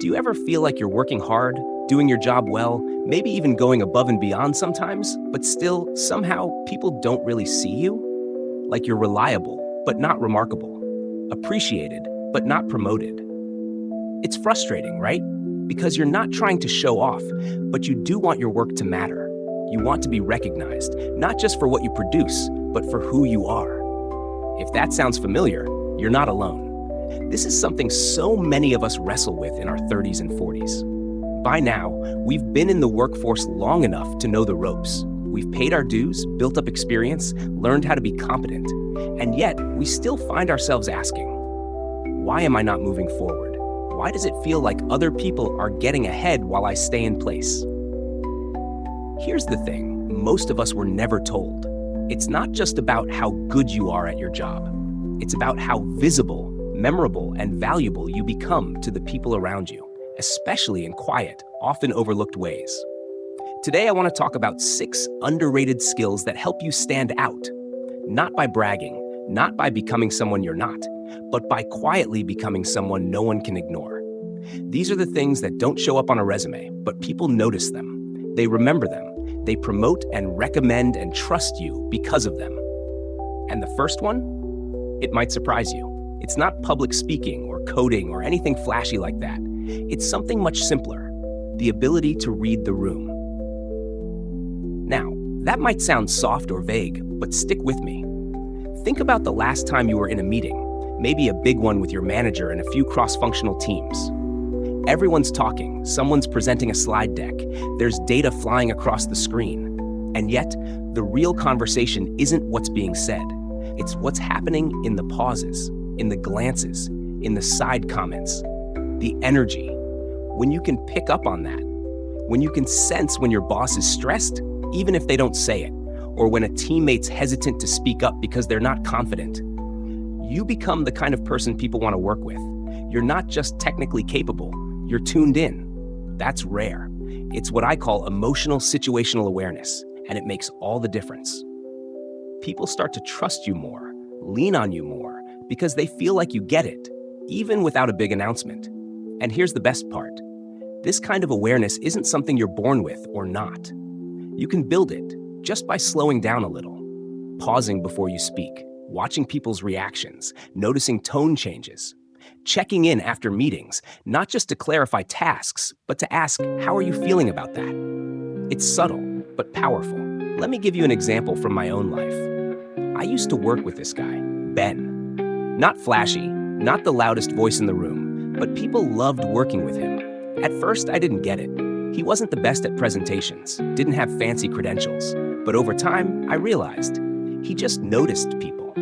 Do you ever feel like you're working hard, doing your job well, maybe even going above and beyond sometimes, but still, somehow, people don't really see you? Like you're reliable, but not remarkable, appreciated, but not promoted. It's frustrating, right? Because you're not trying to show off, but you do want your work to matter. You want to be recognized, not just for what you produce, but for who you are. If that sounds familiar, you're not alone. This is something so many of us wrestle with in our 30s and 40s. By now, we've been in the workforce long enough to know the ropes. We've paid our dues, built up experience, learned how to be competent, and yet we still find ourselves asking, why am I not moving forward? Why does it feel like other people are getting ahead while I stay in place? Here's the thing, most of us were never told. It's not just about how good you are at your job. It's about how visible, memorable, and valuable you become to the people around you, especially in quiet, often overlooked ways. Today, I want to talk about 6 underrated skills that help you stand out, not by bragging, not by becoming someone you're not, but by quietly becoming someone no one can ignore. These are the things that don't show up on a resume, but people notice them. They remember them. They promote and recommend and trust you because of them. And the first one? It might surprise you. It's not public speaking or coding or anything flashy like that. It's something much simpler, the ability to read the room. Now, that might sound soft or vague, but stick with me. Think about the last time you were in a meeting, maybe a big one with your manager and a few cross-functional teams. Everyone's talking, someone's presenting a slide deck, there's data flying across the screen. And yet, the real conversation isn't what's being said. It's what's happening in the pauses, in the glances, in the side comments, the energy. When you can pick up on that, when you can sense when your boss is stressed, even if they don't say it, or when a teammate's hesitant to speak up because they're not confident, you become the kind of person people want to work with. You're not just technically capable, you're tuned in. That's rare. It's what I call emotional situational awareness, and it makes all the difference. People start to trust you more, lean on you more, because they feel like you get it, even without a big announcement. And here's the best part. This kind of awareness isn't something you're born with or not. You can build it just by slowing down a little, pausing before you speak, watching people's reactions, noticing tone changes, checking in after meetings, not just to clarify tasks, but to ask, how are you feeling about that? It's subtle, but powerful. Let me give you an example from my own life. I used to work with this guy, Ben. Not flashy, not the loudest voice in the room, but people loved working with him. At first, I didn't get it. He wasn't the best at presentations, didn't have fancy credentials, but over time, I realized he just noticed people.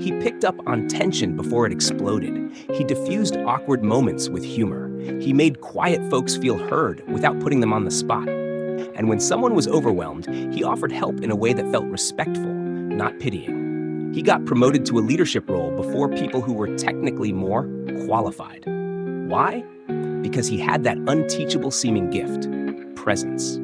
He picked up on tension before it exploded. He diffused awkward moments with humor. He made quiet folks feel heard without putting them on the spot. And when someone was overwhelmed, he offered help in a way that felt respectful, not pitying. He got promoted to a leadership role before people who were technically more qualified. Why? Because he had that unteachable seeming gift, presence.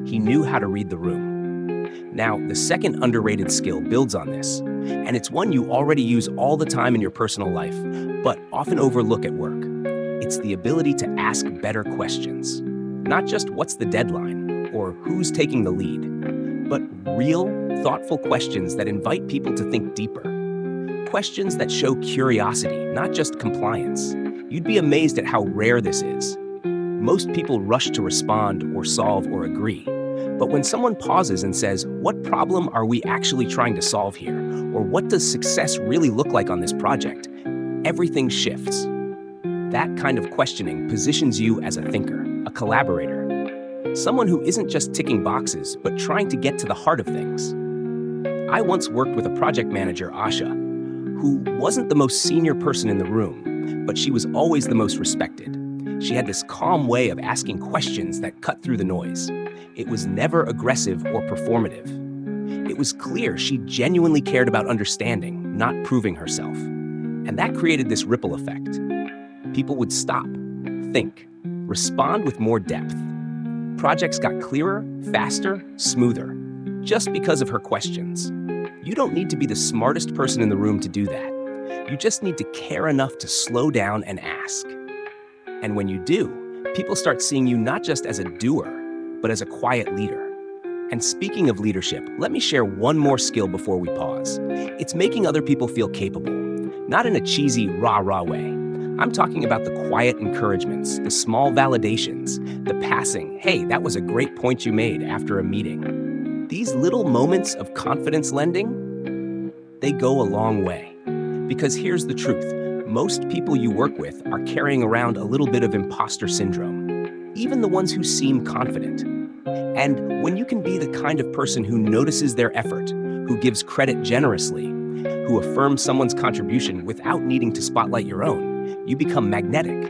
He knew how to read the room. Now, the second underrated skill builds on this, and it's one you already use all the time in your personal life, but often overlook at work. It's the ability to ask better questions. Not just what's the deadline or who's taking the lead, but real, thoughtful questions that invite people to think deeper. Questions that show curiosity, not just compliance. You'd be amazed at how rare this is. Most people rush to respond or solve or agree. But when someone pauses and says, what problem are we actually trying to solve here? Or what does success really look like on this project? Everything shifts. That kind of questioning positions you as a thinker, a collaborator, someone who isn't just ticking boxes, but trying to get to the heart of things. I once worked with a project manager, Asha, who wasn't the most senior person in the room, but she was always the most respected. She had this calm way of asking questions that cut through the noise. It was never aggressive or performative. It was clear she genuinely cared about understanding, not proving herself. And that created this ripple effect. People would stop, think, respond with more depth. Projects got clearer, faster, smoother, just because of her questions. You don't need to be the smartest person in the room to do that. You just need to care enough to slow down and ask. And when you do, People start seeing you not just as a doer, but as a quiet leader. And speaking of leadership, let me share one more skill before we pause. It's making other people feel capable, not in a cheesy rah-rah way. I'm talking about the quiet encouragements, the small validations, the passing, hey, that was a great point you made after a meeting. These little moments of confidence lending, they go a long way. Because here's the truth, most people you work with are carrying around a little bit of imposter syndrome, even the ones who seem confident. And when you can be the kind of person who notices their effort, who gives credit generously, who affirms someone's contribution without needing to spotlight your own, you become magnetic.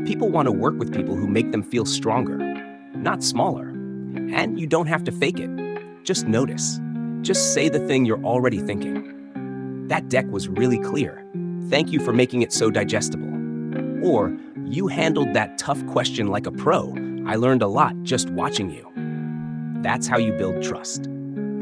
People want to work with people who make them feel stronger, not smaller. And you don't have to fake it. Just notice. Just say the thing you're already thinking. That deck was really clear. Thank you for making it so digestible. Or, you handled that tough question like a pro. I learned a lot just watching you. That's how you build trust.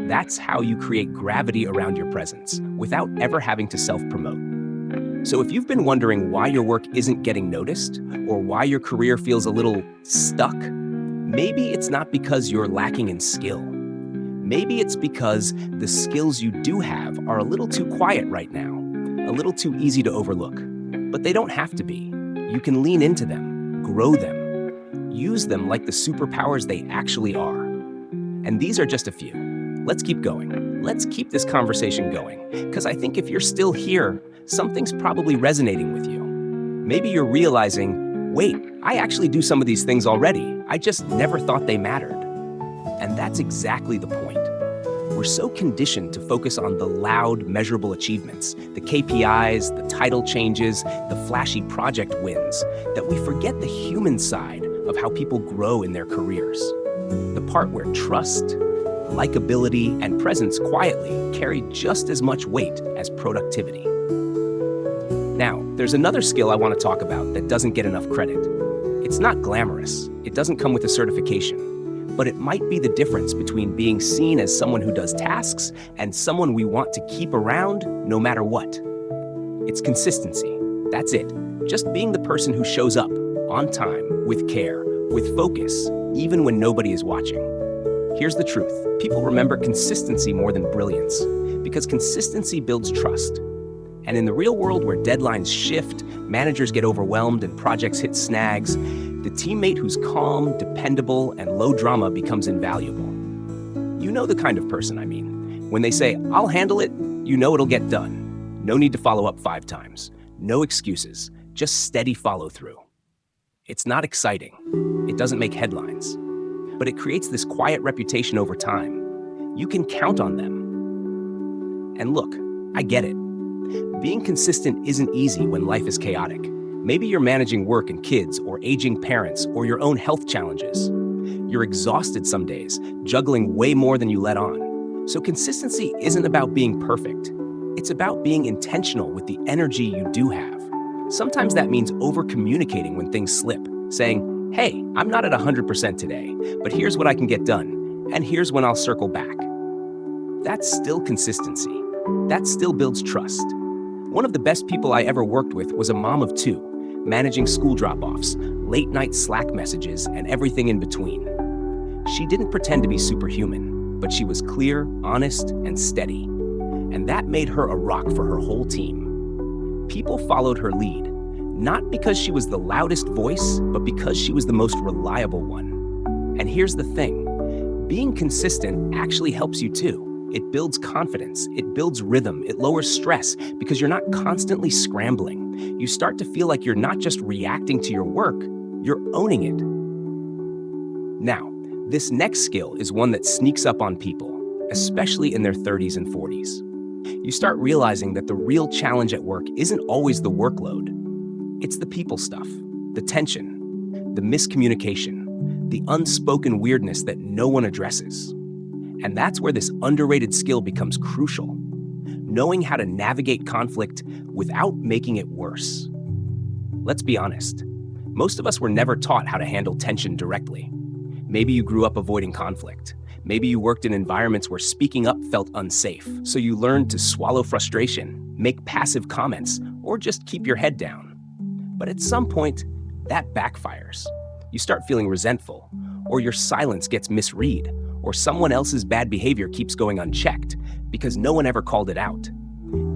That's how you create gravity around your presence without ever having to self-promote. So if you've been wondering why your work isn't getting noticed or why your career feels a little stuck, maybe it's not because you're lacking in skill. Maybe it's because the skills you do have are a little too quiet right now, a little too easy to overlook. But they don't have to be. You can lean into them, grow them, use them like the superpowers they actually are. And these are just a few. Let's keep going. Let's keep this conversation going, because I think if you're still here, something's probably resonating with you. Maybe you're realizing, wait, I actually do some of these things already. I just never thought they mattered. And that's exactly the point. We're so conditioned to focus on the loud, measurable achievements, the KPIs, the title changes, the flashy project wins, that we forget the human side of how people grow in their careers. The part where trust, likability, and presence quietly carry just as much weight as productivity. Now, there's another skill I want to talk about that doesn't get enough credit. It's not glamorous, it doesn't come with a certification, but it might be the difference between being seen as someone who does tasks and someone we want to keep around no matter what. It's consistency. That's it. Just being the person who shows up, on time, with care, with focus, even when nobody is watching. Here's the truth. People remember consistency more than brilliance, because consistency builds trust. And in the real world where deadlines shift, managers get overwhelmed, and projects hit snags, the teammate who's calm, dependable, and low drama becomes invaluable. You know the kind of person I mean. When they say, I'll handle it, you know it'll get done. No need to follow up 5 times. No excuses. Just steady follow through. It's not exciting. It doesn't make headlines. But it creates this quiet reputation over time. You can count on them. And look, I get it. Being consistent isn't easy when life is chaotic. Maybe you're managing work and kids, or aging parents, or your own health challenges. You're exhausted some days, juggling way more than you let on. So consistency isn't about being perfect. It's about being intentional with the energy you do have. Sometimes that means over-communicating when things slip, saying, hey, I'm not at 100% today, but here's what I can get done, and here's when I'll circle back. That's still consistency. That still builds trust. One of the best people I ever worked with was a mom of 2, managing school drop-offs, late-night Slack messages, and everything in between. She didn't pretend to be superhuman, but she was clear, honest, and steady. And that made her a rock for her whole team. People followed her lead, not because she was the loudest voice, but because she was the most reliable one. And here's the thing, being consistent actually helps you too. It builds confidence, it builds rhythm, it lowers stress because you're not constantly scrambling. You start to feel like you're not just reacting to your work, you're owning it. Now, this next skill is one that sneaks up on people, especially in their 30s and 40s. You start realizing that the real challenge at work isn't always the workload. It's the people stuff, the tension, the miscommunication, the unspoken weirdness that no one addresses. And that's where this underrated skill becomes crucial. Knowing how to navigate conflict without making it worse. Let's be honest. Most of us were never taught how to handle tension directly. Maybe you grew up avoiding conflict. Maybe you worked in environments where speaking up felt unsafe, so you learned to swallow frustration, make passive comments, or just keep your head down. But at some point, that backfires. You start feeling resentful, or your silence gets misread, or someone else's bad behavior keeps going unchecked because no one ever called it out.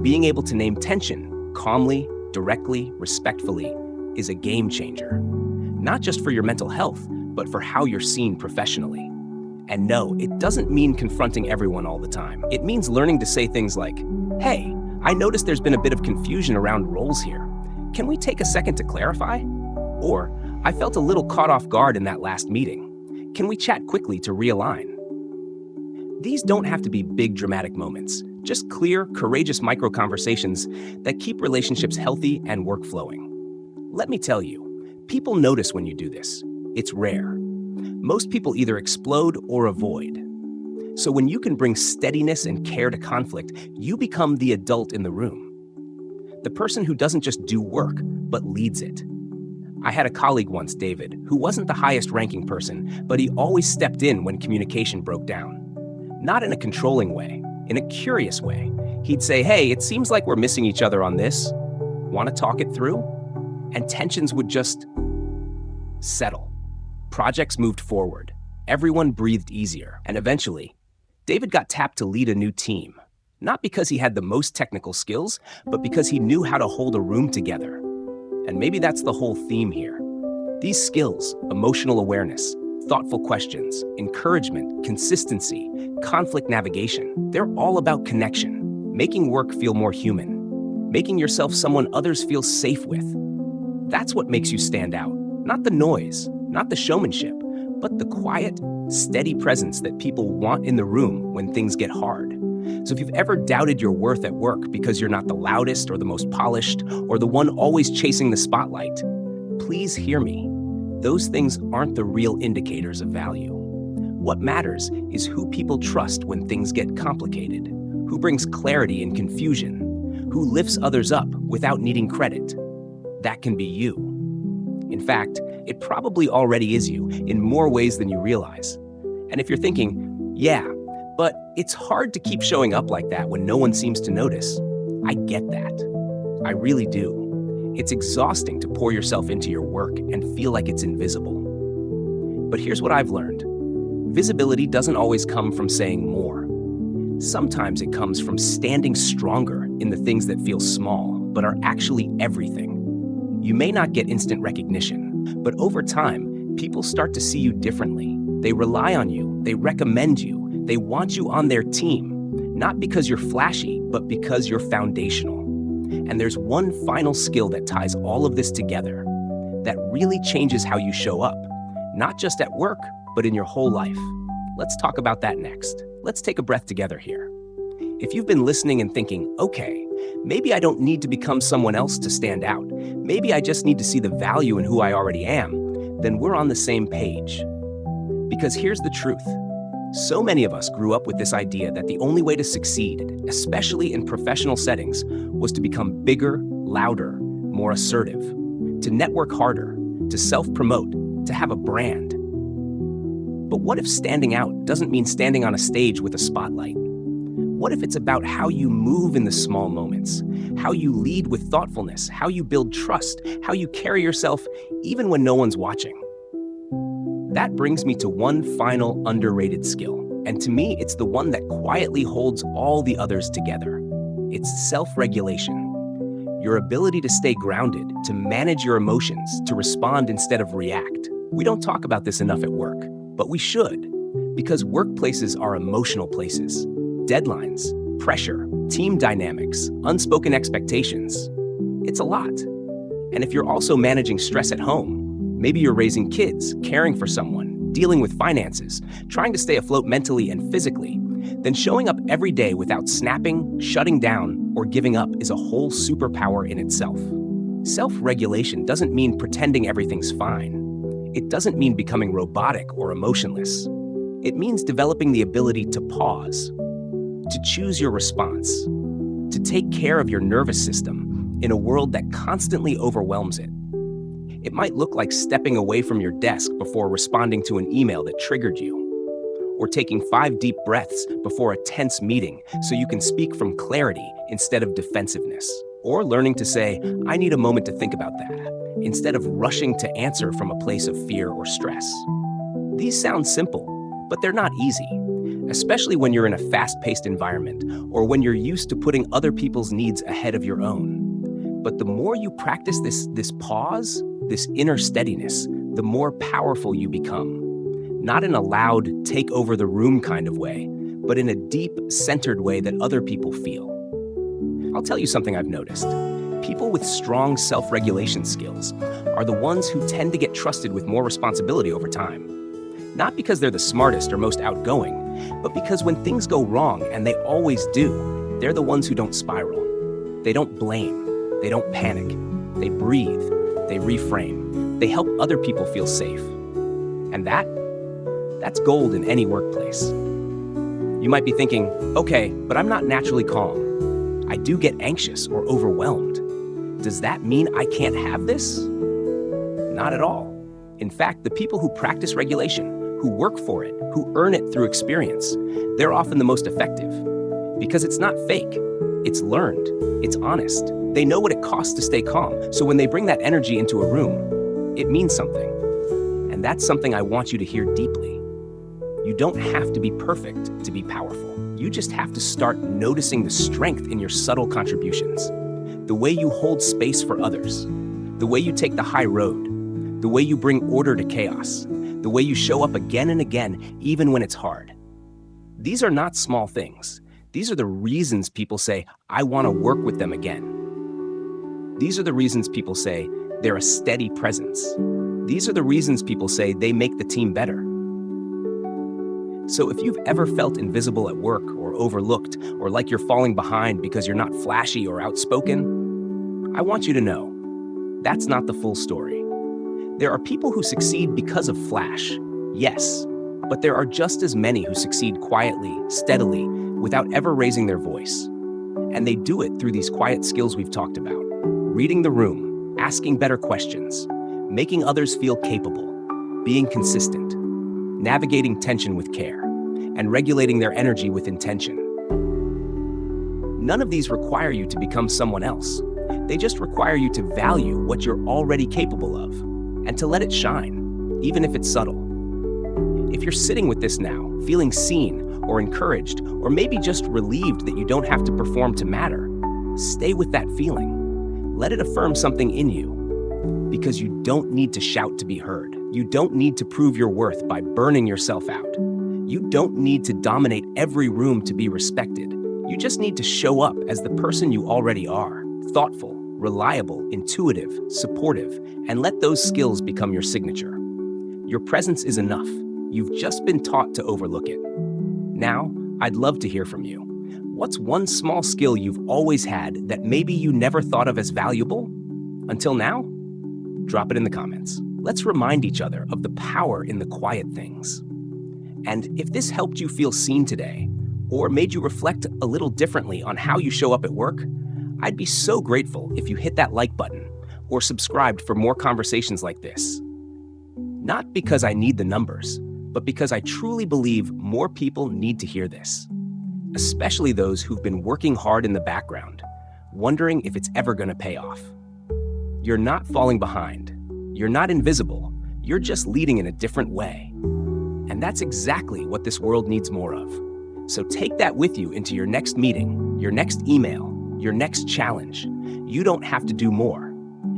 Being able to name tension calmly, directly, respectfully is a game changer. Not just for your mental health, but for how you're seen professionally. And no, it doesn't mean confronting everyone all the time. It means learning to say things like, "Hey, I noticed there's been a bit of confusion around roles here. Can we take a second to clarify?" Or, "I felt a little caught off guard in that last meeting. Can we chat quickly to realign?" These don't have to be big dramatic moments, just clear, courageous micro conversations that keep relationships healthy and work flowing. Let me tell you, people notice when you do this. It's rare. Most people either explode or avoid. So when you can bring steadiness and care to conflict, you become the adult in the room. The person who doesn't just do work, but leads it. I had a colleague once, David, who wasn't the highest ranking person, but he always stepped in when communication broke down. Not in a controlling way, in a curious way. He'd say, "Hey, it seems like we're missing each other on this. Want to talk it through?" And tensions would just settle. Projects moved forward. Everyone breathed easier. And eventually, David got tapped to lead a new team. Not because he had the most technical skills, but because he knew how to hold a room together. And maybe that's the whole theme here. These skills, emotional awareness, thoughtful questions, encouragement, consistency, conflict navigation, they're all about connection, making work feel more human, making yourself someone others feel safe with. That's what makes you stand out. Not the noise, not the showmanship, but the quiet, steady presence that people want in the room when things get hard. So if you've ever doubted your worth at work because you're not the loudest or the most polished or the one always chasing the spotlight, please hear me. Those things aren't the real indicators of value. What matters is who people trust when things get complicated, who brings clarity in confusion, who lifts others up without needing credit. That can be you. In fact, it probably already is you in more ways than you realize. And if you're thinking, "Yeah, but it's hard to keep showing up like that when no one seems to notice," I get that. I really do. It's exhausting to pour yourself into your work and feel like it's invisible. But here's what I've learned. Visibility doesn't always come from saying more. Sometimes it comes from standing stronger in the things that feel small, but are actually everything. You may not get instant recognition, but over time, people start to see you differently. They rely on you, they recommend you, they want you on their team, not because you're flashy, but because you're foundational. And there's one final skill that ties all of this together, that really changes how you show up, not just at work, but in your whole life. Let's talk about that next. Let's take a breath together here. If you've been listening and thinking, "Okay, maybe I don't need to become someone else to stand out. Maybe I just need to see the value in who I already am," then we're on the same page. Because here's the truth. So many of us grew up with this idea that the only way to succeed, especially in professional settings, was to become bigger, louder, more assertive, to network harder, to self-promote, to have a brand. But what if standing out doesn't mean standing on a stage with a spotlight? What if it's about how you move in the small moments, how you lead with thoughtfulness, how you build trust, how you carry yourself even when no one's watching? That brings me to one final underrated skill, and to me, it's the one that quietly holds all the others together. It's self-regulation. Your ability to stay grounded, to manage your emotions, to respond instead of react. We don't talk about this enough at work, but we should, because workplaces are emotional places. Deadlines, pressure, team dynamics, unspoken expectations. It's a lot. And if you're also managing stress at home, maybe you're raising kids, caring for someone, dealing with finances, trying to stay afloat mentally and physically, then showing up every day without snapping, shutting down, or giving up is a whole superpower in itself. Self-regulation doesn't mean pretending everything's fine. It doesn't mean becoming robotic or emotionless. It means developing the ability to pause, to choose your response, to take care of your nervous system in a world that constantly overwhelms it. It might look like stepping away from your desk before responding to an email that triggered you, or taking 5 deep breaths before a tense meeting so you can speak from clarity instead of defensiveness, or learning to say, "I need a moment to think about that," instead of rushing to answer from a place of fear or stress. These sound simple, but they're not easy, especially when you're in a fast-paced environment or when you're used to putting other people's needs ahead of your own. But the more you practice this pause, this inner steadiness, the more powerful you become. Not in a loud, take over the room kind of way, but in a deep, centered way that other people feel. I'll tell you something I've noticed. People with strong self-regulation skills are the ones who tend to get trusted with more responsibility over time. Not because they're the smartest or most outgoing, but because when things go wrong, and they always do, they're the ones who don't spiral. They don't blame. They don't panic. They breathe. They reframe. They help other people feel safe. And that's gold in any workplace. You might be thinking, okay, but I'm not naturally calm. I do get anxious or overwhelmed. Does that mean I can't have this? Not at all. In fact, the people who practice regulation, who work for it, who earn it through experience, they're often the most effective. Because it's not fake. It's learned. It's honest. They know what it costs to stay calm, so when they bring that energy into a room, it means something. And that's something I want you to hear deeply. You don't have to be perfect to be powerful. You just have to start noticing the strength in your subtle contributions. The way you hold space for others. The way you take the high road. The way you bring order to chaos. The way you show up again and again, even when it's hard. These are not small things. These are the reasons people say, I want to work with them again. These are the reasons people say they're a steady presence. These are the reasons people say they make the team better. So if you've ever felt invisible at work or overlooked or like you're falling behind because you're not flashy or outspoken, I want you to know that's not the full story. There are people who succeed because of flash, yes, but there are just as many who succeed quietly, steadily, without ever raising their voice. And they do it through these quiet skills we've talked about. Reading the room, asking better questions, making others feel capable, being consistent, navigating tension with care, and regulating their energy with intention. None of these require you to become someone else. They just require you to value what you're already capable of and to let it shine, even if it's subtle. If you're sitting with this now, feeling seen or encouraged, or maybe just relieved that you don't have to perform to matter, stay with that feeling. Let it affirm something in you. Because you don't need to shout to be heard. You don't need to prove your worth by burning yourself out. You don't need to dominate every room to be respected. You just need to show up as the person you already are. Thoughtful, reliable, intuitive, supportive, and let those skills become your signature. Your presence is enough. You've just been taught to overlook it. Now, I'd love to hear from you. What's one small skill you've always had that maybe you never thought of as valuable? Until now? Drop it in the comments. Let's remind each other of the power in the quiet things. And if this helped you feel seen today, or made you reflect a little differently on how you show up at work, I'd be so grateful if you hit that like button or subscribed for more conversations like this. Not because I need the numbers, but because I truly believe more people need to hear this, especially those who've been working hard in the background, wondering if it's ever going to pay off. You're not falling behind. You're not invisible. You're just leading in a different way. And that's exactly what this world needs more of. So take that with you into your next meeting, your next email, your next challenge. You don't have to do more.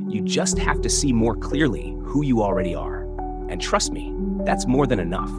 You just have to see more clearly who you already are. And trust me, that's more than enough.